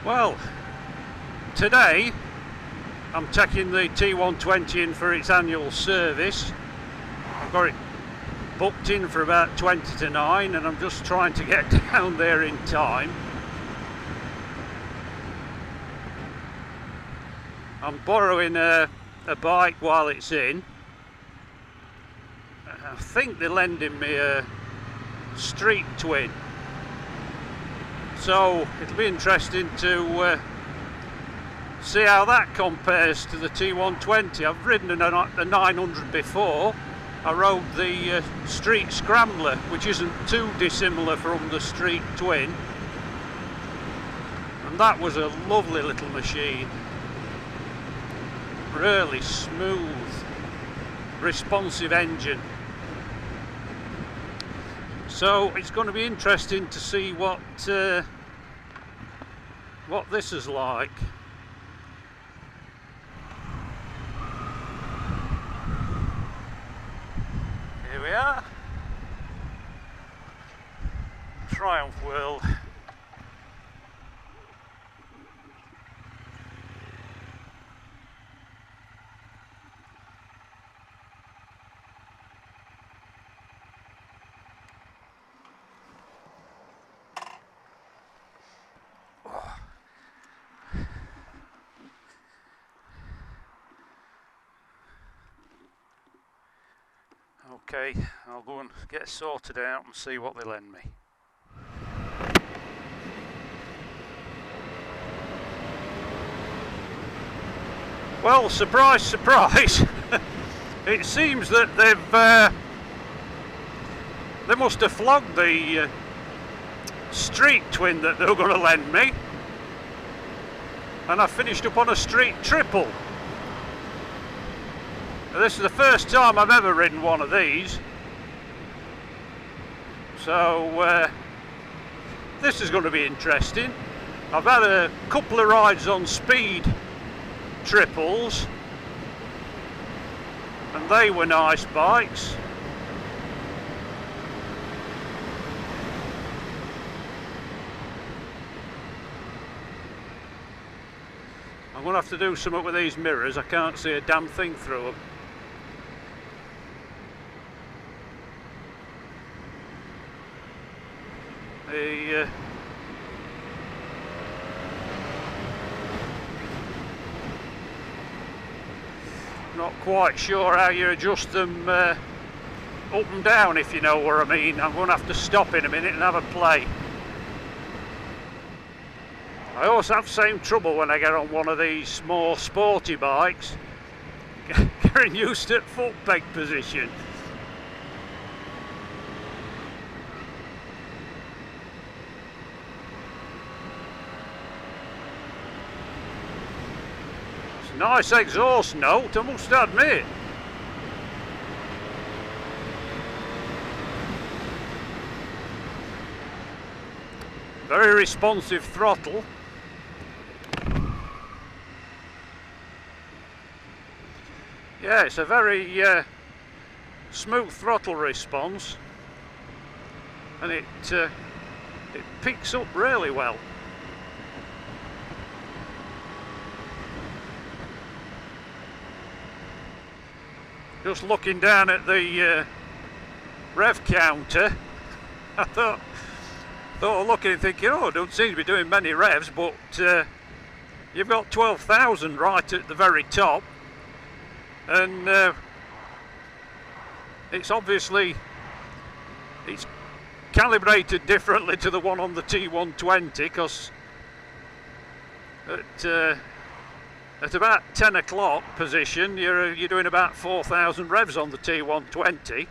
Well, today I'm taking the T120 in for its annual service. I've got it booked in for about 20 to 9 and I'm just trying to get down there in time. I'm borrowing a bike while it's in. I think they're lending me a street twin. So it'll be interesting to see how that compares to the T120. I've ridden a 900 before. I rode the street scrambler, which isn't too dissimilar from the street twin, and that was a lovely little machine. Really smooth, responsive engine. So it's going to be interesting to see what this is like. Here we are, Triumph World. Okay, I'll go and get sorted out and see what they lend me. Well, surprise, surprise, it seems that they must have flogged the street twin that they were going to lend me, and I finished up on a street triple. This is the first time I've ever ridden one of these, so this is going to be interesting. I've had a couple of rides on speed triples and they were nice bikes. I'm going to have to do something with these mirrors. I can't see a damn thing through them. Not quite sure how you adjust them up and down, if you know what I mean. I'm going to have to stop in a minute and have a play. I also have the same trouble when I get on one of these more sporty bikes, getting used to foot peg position. Nice exhaust note, I must admit. Very responsive throttle. Yeah, it's a very smooth throttle response, and it picks up really well. Just looking down at the rev counter, I thought looking and thinking, oh, don't seem to be doing many revs, but you've got 12,000 right at the very top, and it's calibrated differently to the one on the T120, because at about 10 o'clock position, you're doing about 4,000 revs on the T120.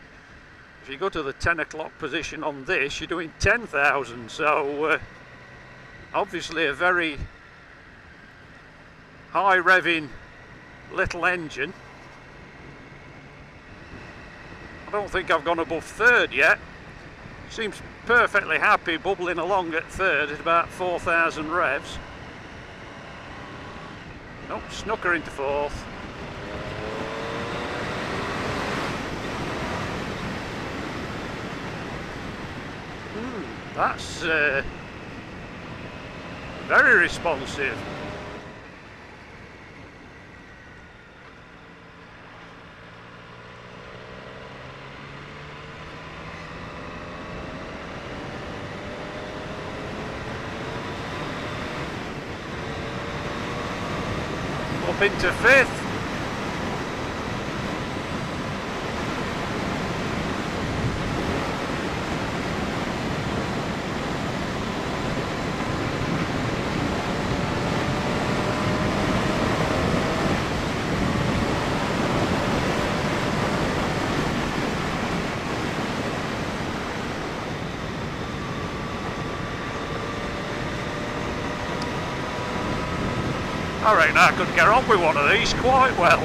If you go to the 10 o'clock position on this, you're doing 10,000. So obviously a very high revving little engine. I don't think I've gone above third yet. Seems perfectly happy bubbling along at third at about 4,000 revs. Oh, snuck her into fourth. That's very responsive. Up into 5th. I reckon I could get on with one of these quite well.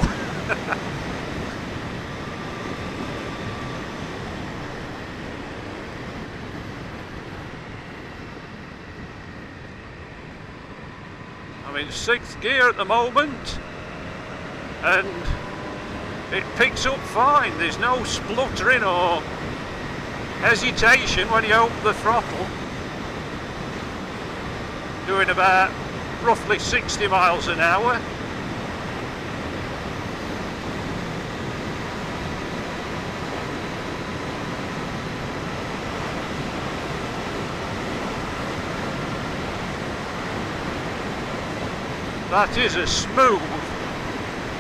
I'm in 6th gear at the moment and it picks up fine. There's no spluttering or hesitation when you open the throttle. Doing about roughly 60 miles an hour. That is a smooth,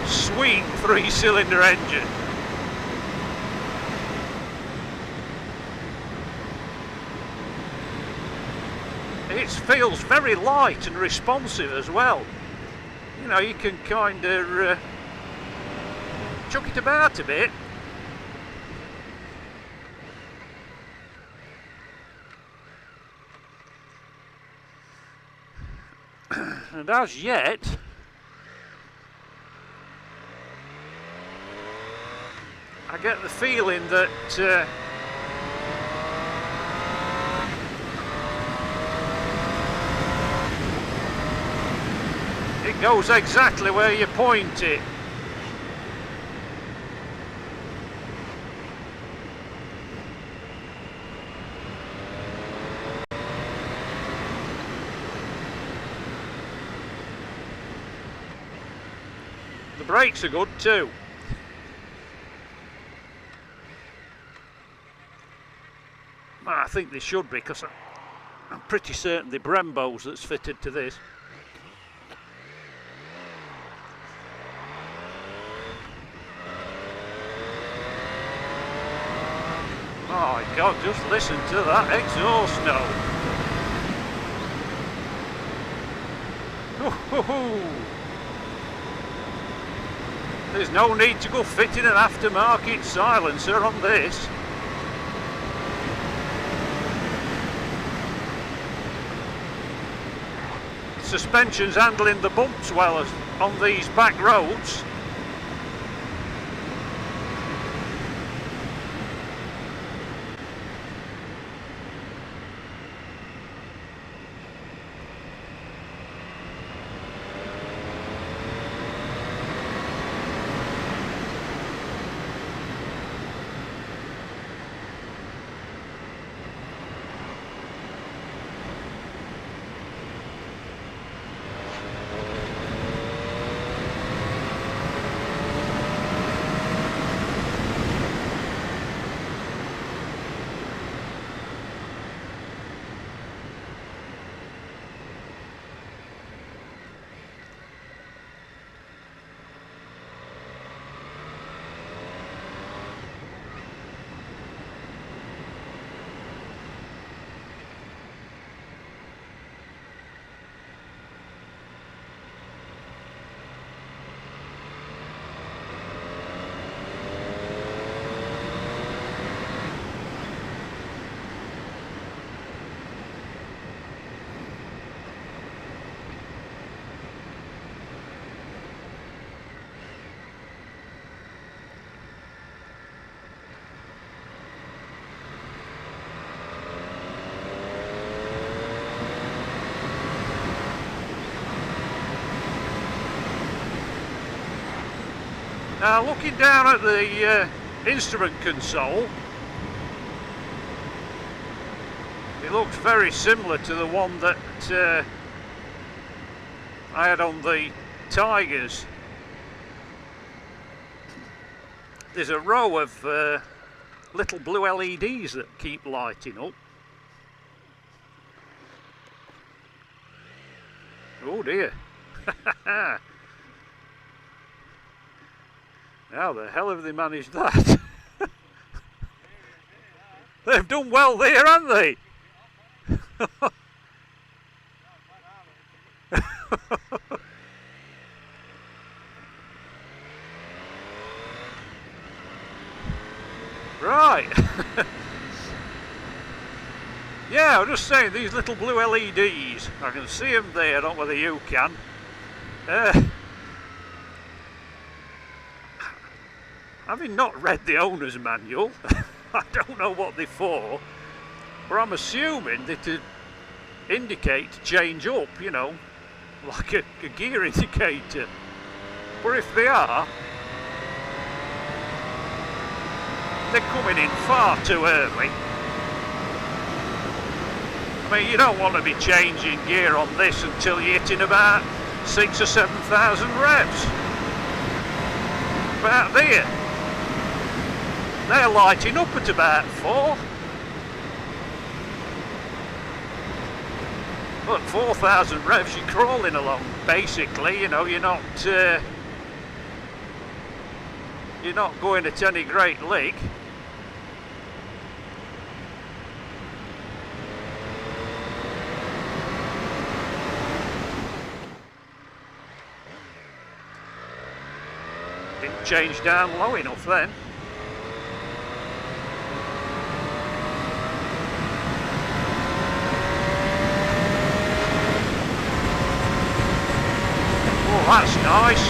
sweet 3-cylinder engine. It feels very light and responsive as well. You know, you can kind of chuck it about a bit. And as yet, I get the feeling that it goes exactly where you point it. The brakes are good too. Well, I think they should be, because I'm pretty certain the Brembos that's fitted to this. Oh my God, just listen to that exhaust note. There's no need to go fitting an aftermarket silencer on this. Suspension's handling the bumps well as on these back roads. Now, looking down at the instrument console, it looks very similar to the one that I had on the Tigers. There's a row of little blue LEDs that keep lighting up. Oh dear. How the hell have they managed that? They've done well there, haven't they? Right. Yeah, I was just saying, these little blue LEDs, I can see them there, I don't know whether you can. Having not read the owner's manual, I don't know what they're for, but I'm assuming they to indicate to change up, you know, like a gear indicator. But if they are, they're coming in far too early. I mean, you don't want to be changing gear on this until you're hitting about 6,000 or 7,000 revs. About there. They're lighting up at about 4. Look, 4,000 revs, you're crawling along, basically. You know, you're not going at any great lick. Didn't change down low enough then. Oh, that's nice.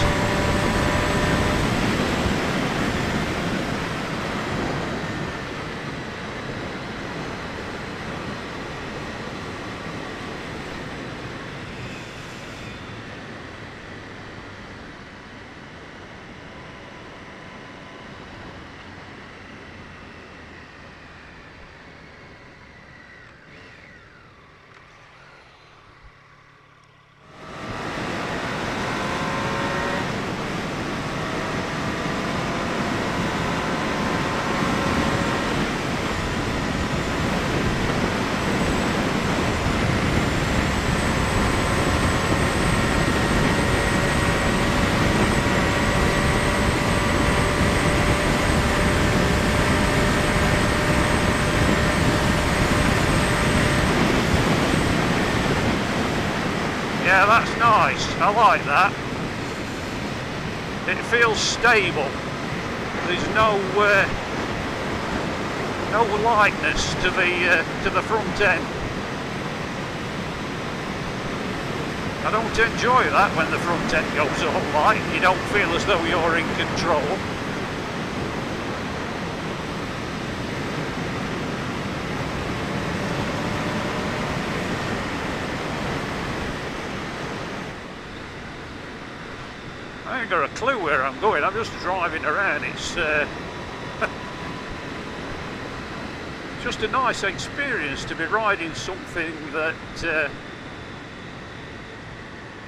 Yeah, that's nice. I like that. It feels stable. There's no lightness to the front end. I don't enjoy that when the front end goes all light. You don't feel as though you're in control. I ain't got a clue where I'm going, I'm just driving around. It's just a nice experience to be riding something that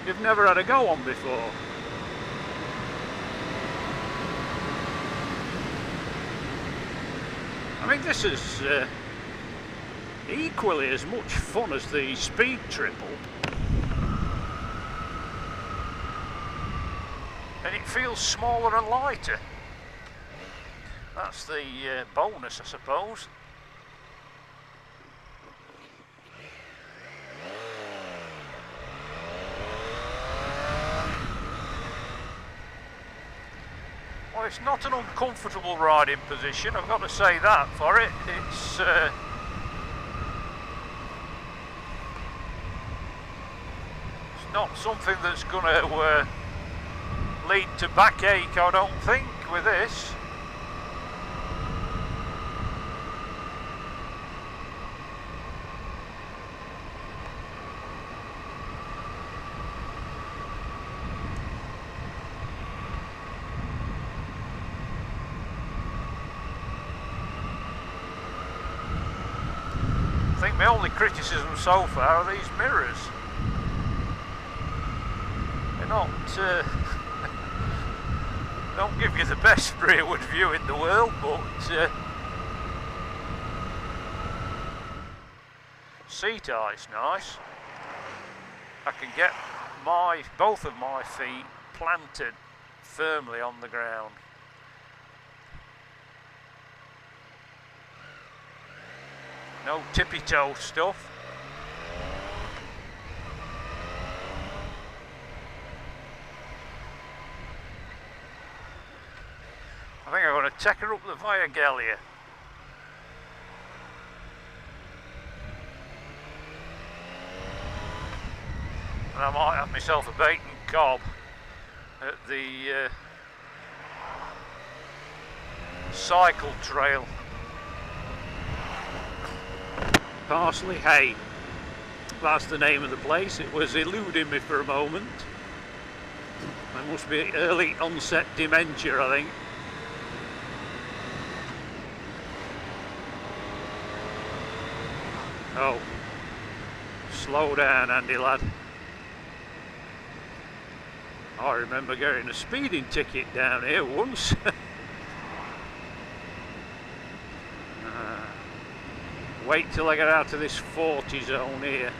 you've never had a go on before. I mean, this is equally as much fun as the Speed Triple. And it feels smaller and lighter. That's the bonus, I suppose. Well, it's not an uncomfortable riding position, I've got to say that for it. It's not something that's going to lead to backache, I don't think, with this. I think my only criticism so far are these mirrors. not don't give you the best rearward view in the world, but seat height's nice. I can get both of my feet planted firmly on the ground. No tippy toe stuff. I think I'm going to take her up the Via Gallia. And I might have myself a bacon cob at the cycle trail. Parsley Hay, that's the name of the place. It was eluding me for a moment. It must be early onset dementia, I think. Oh, slow down, Andy lad. I remember getting a speeding ticket down here once. Wait till I get out of this 40 zone here.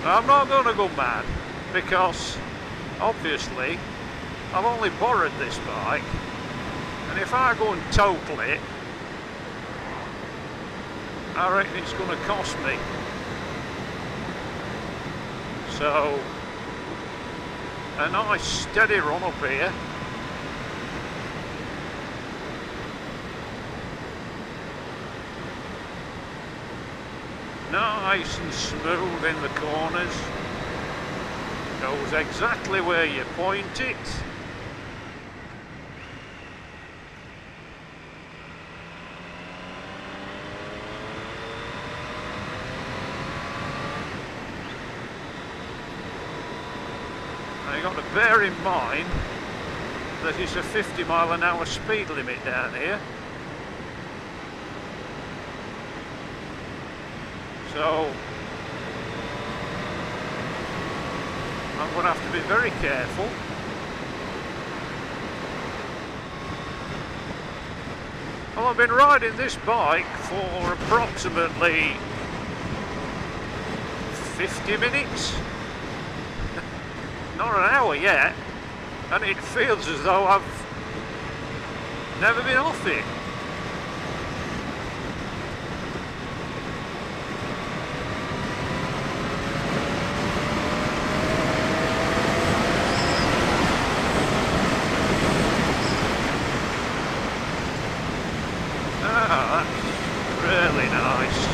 Now, I'm not going to go mad because obviously I've only borrowed this bike, and if I go and total it, I reckon it's going to cost me. So a nice steady run up here. Nice and smooth in the corners. Goes exactly where you point it. Now you've got to bear in mind that it's a 50-mile-an-hour speed limit down here. So I'm going to have to be very careful. Well, I've been riding this bike for approximately 50 minutes, not an hour yet, and it feels as though I've never been off it. Really nice.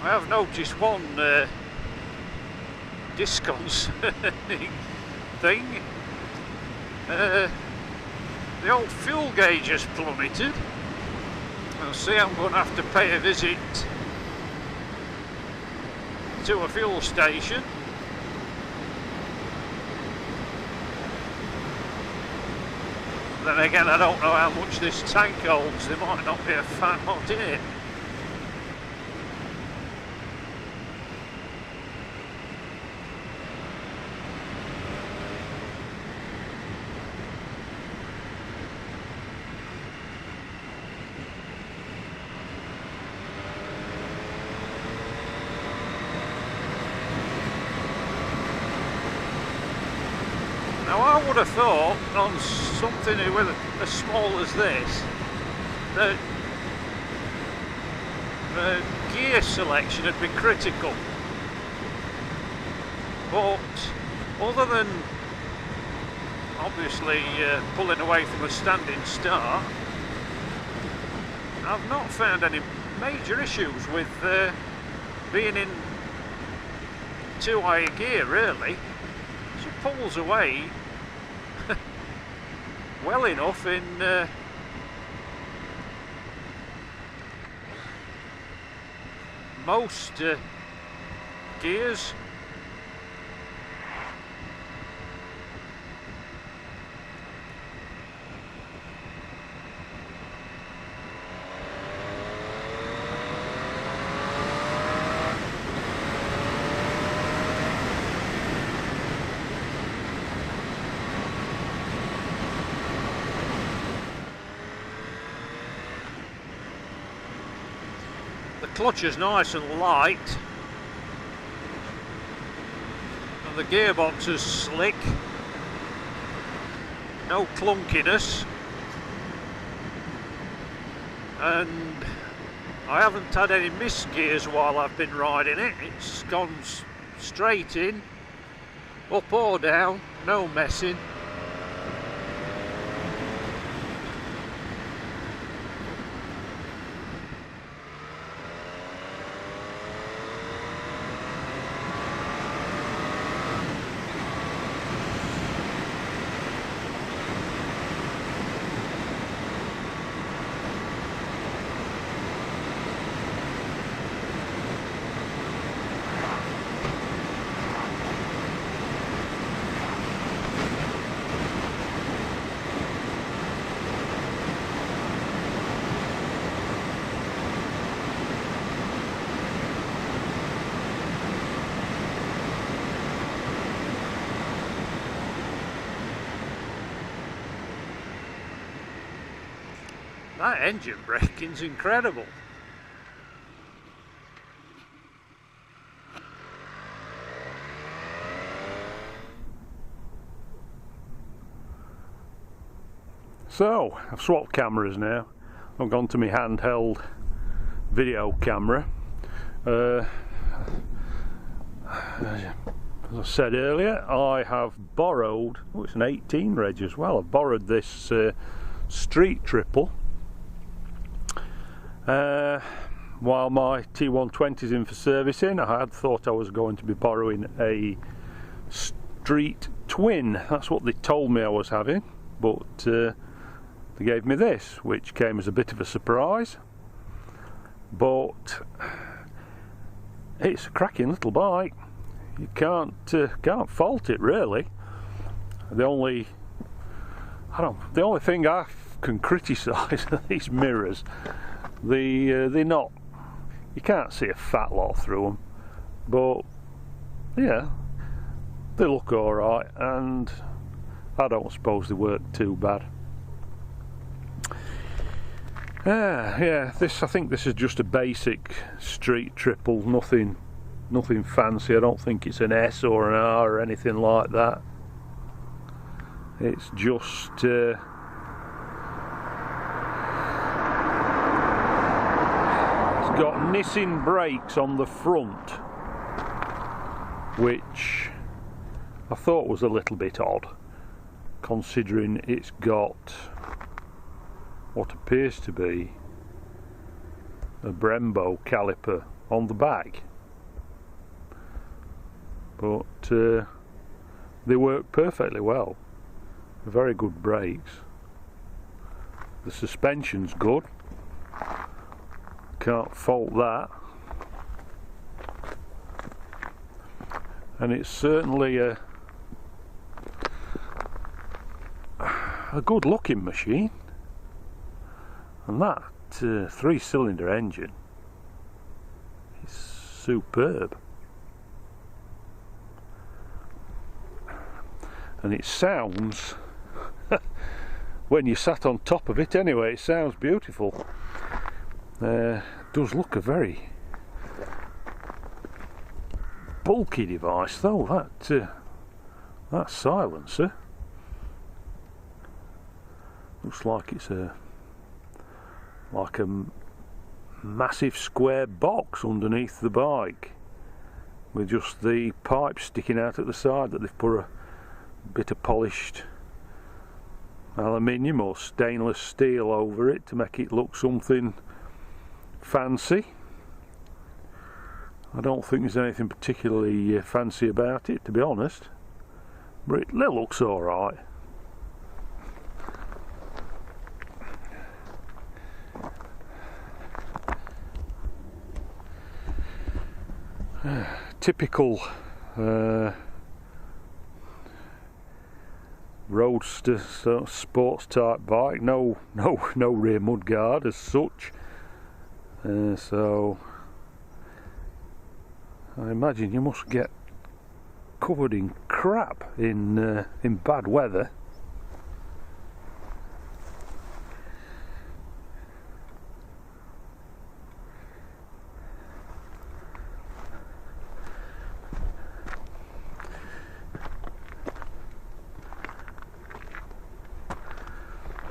I have noticed one disconcerting thing. The old fuel gauge has plummeted. I'll see I'm going to have to pay a visit to a fuel station. Then again, I don't know how much this tank holds. There might not be a fat lot in it. Now I would have thought on something with as small as this that the gear selection would be critical, but other than obviously pulling away from a standing start, I've not found any major issues with being in too high a gear, really. She pulls away well enough in most gears. The clutch is nice and light, and the gearbox is slick, no clunkiness, and I haven't had any misgears while I've been riding it. It's gone straight in, up or down, no messing. That engine braking's incredible. So, I've swapped cameras now. I've gone to my handheld video camera. As I said earlier, I have borrowed, oh, it's an 18 reg as well, I've borrowed this street triple. While my T120 is in for servicing, I had thought I was going to be borrowing a street twin. That's what they told me I was having, but they gave me this, which came as a bit of a surprise. But it's a cracking little bike. You can't fault it, really. The only thing I can criticise are these mirrors. They're not, you can't see a fat lot through them, but yeah, they look alright, and I don't suppose they work too bad. Yeah, I think this is just a basic street triple, nothing fancy. I don't think it's an S or an R or anything like that. It's just got Nissin brakes on the front, which I thought was a little bit odd, considering it's got what appears to be a Brembo caliper on the back, but they work perfectly well. Very good brakes. The suspension's good. Can't fault that, and it's certainly a good looking machine, and that 3-cylinder engine is superb, and it sounds when you sat on top of it anyway, it sounds beautiful. Does look a very bulky device though, that silencer. Looks like it's like a massive square box underneath the bike, with just the pipe sticking out at the side that they've put a bit of polished aluminium or stainless steel over it to make it look something fancy. I don't think there's anything particularly fancy about it, to be honest, but it looks alright. Typical roadster sort of sports type bike. No rear mudguard as such. So I imagine you must get covered in crap in bad weather.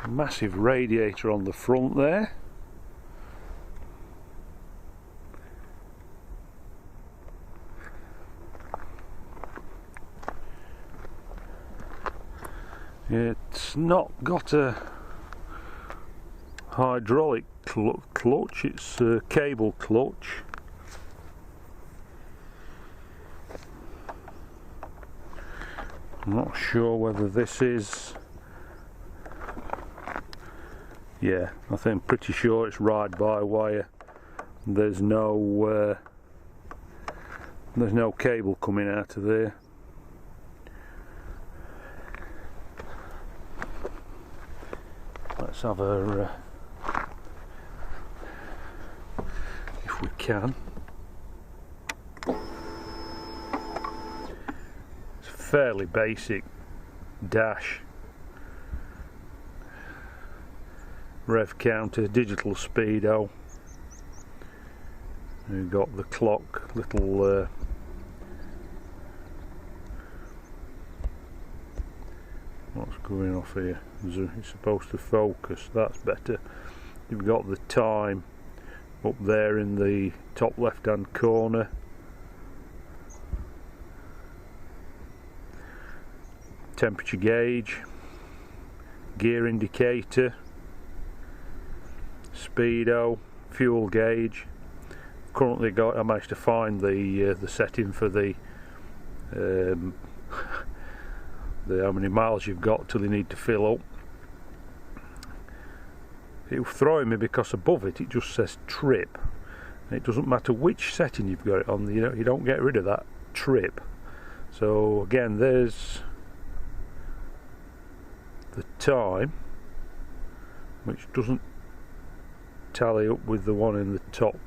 Massive radiator on the front there. It's not got a hydraulic clutch, it's a cable clutch. I'm not sure whether this is... Yeah, I think I'm pretty sure it's ride-by-wire. There's no cable coming out of there. Let's have a if we can. It's a fairly basic dash. Rev counter, digital speedo. We've got the clock, little what's going off here? It's supposed to focus, that's better. You've got the time up there in the top left hand corner. Temperature gauge, gear indicator, speedo, fuel gauge. Currently I managed to find the setting for the how many miles you've got till you need to fill up. It was throwing me because above it just says trip. And it doesn't matter which setting you've got it on, you don't get rid of that trip. So again, there's the time, which doesn't tally up with the one in the top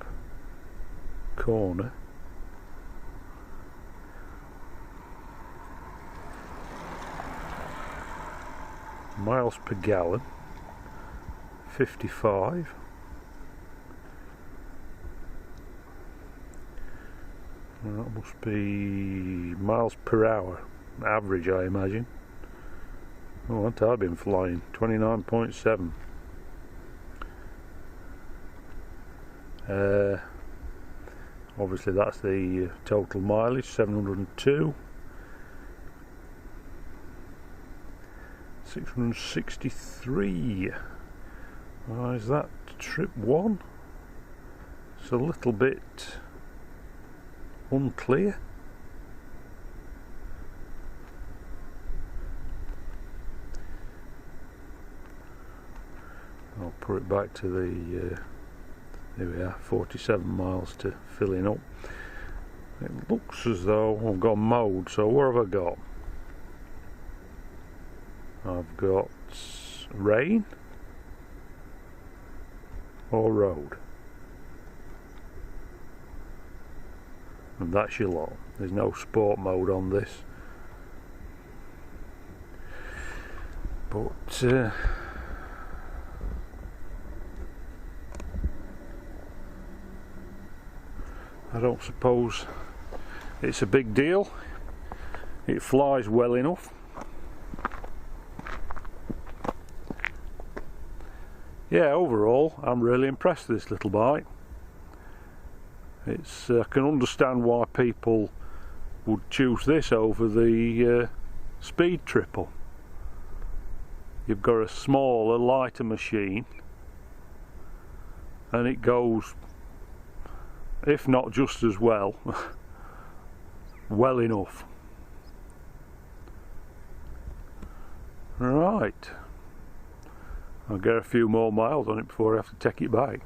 corner. Miles per gallon, 55. That must be miles per hour, average I imagine. Oh, what I've been flying, 29.7. Obviously that's the total mileage, 702. 663. Is that trip 1? It's a little bit unclear. I'll put it back to the there we are, 47 miles to filling up. It looks as though I've got mode, so what have I got? I've got rain or road, and that's your lot. There's no sport mode on this, but I don't suppose it's a big deal. It flies well enough. Yeah, overall I'm really impressed with this little bike. It's I can understand why people would choose this over the Speed Triple. You've got a smaller, lighter machine and it goes if not just as well, well enough. Right, I'll get a few more miles on it before I have to take it back.